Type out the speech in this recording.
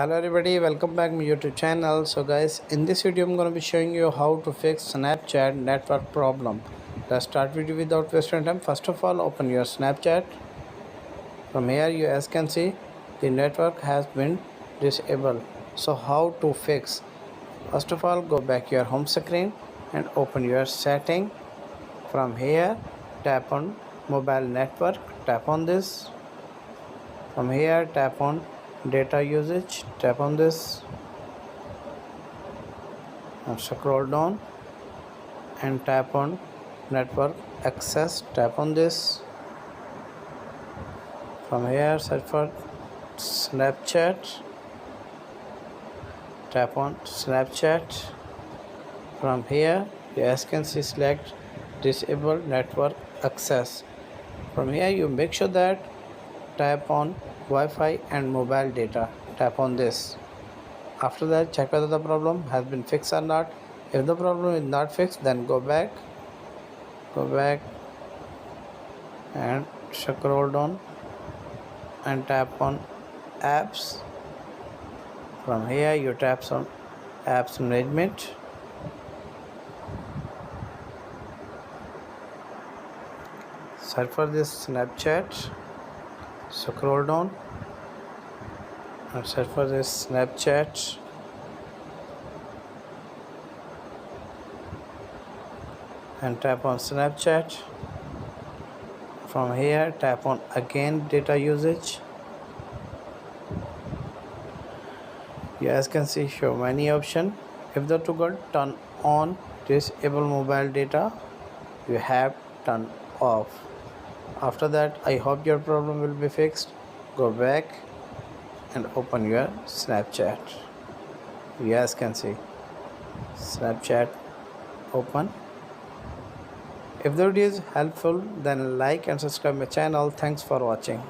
Hello everybody, welcome back to my YouTube channel. So guys, in this video I'm going to be showing you how to fix Snapchat network problem. Let's start video without wasting time. First of all, open your Snapchat. From here you as can see the network has been disabled. So how to fix? First of all, go back your home screen and open your setting. From here tap on mobile network, tap on this. From here tap on data usage, tap on this and scroll down and tap on network access, tap on this. From here search for Snapchat, tap on Snapchat. From here you as can see select disable network access. From here you make sure that tap on Wi-Fi and mobile data, tap on this. After that check whether the problem has been fixed or not. If the problem is not fixed, then go back and scroll down and tap on apps. From here you tap on apps management. Search for this Snapchat, scroll down and search for this Snapchat. And tap on Snapchat. From here tap on again data usage. You as can see show many options. If the toggle turn on disable mobile data, you have turn off. After that I hope your problem will be fixed. Go back and open your Snapchat. You as can see Snapchat open. If the video is helpful, then like and subscribe my channel. Thanks for watching.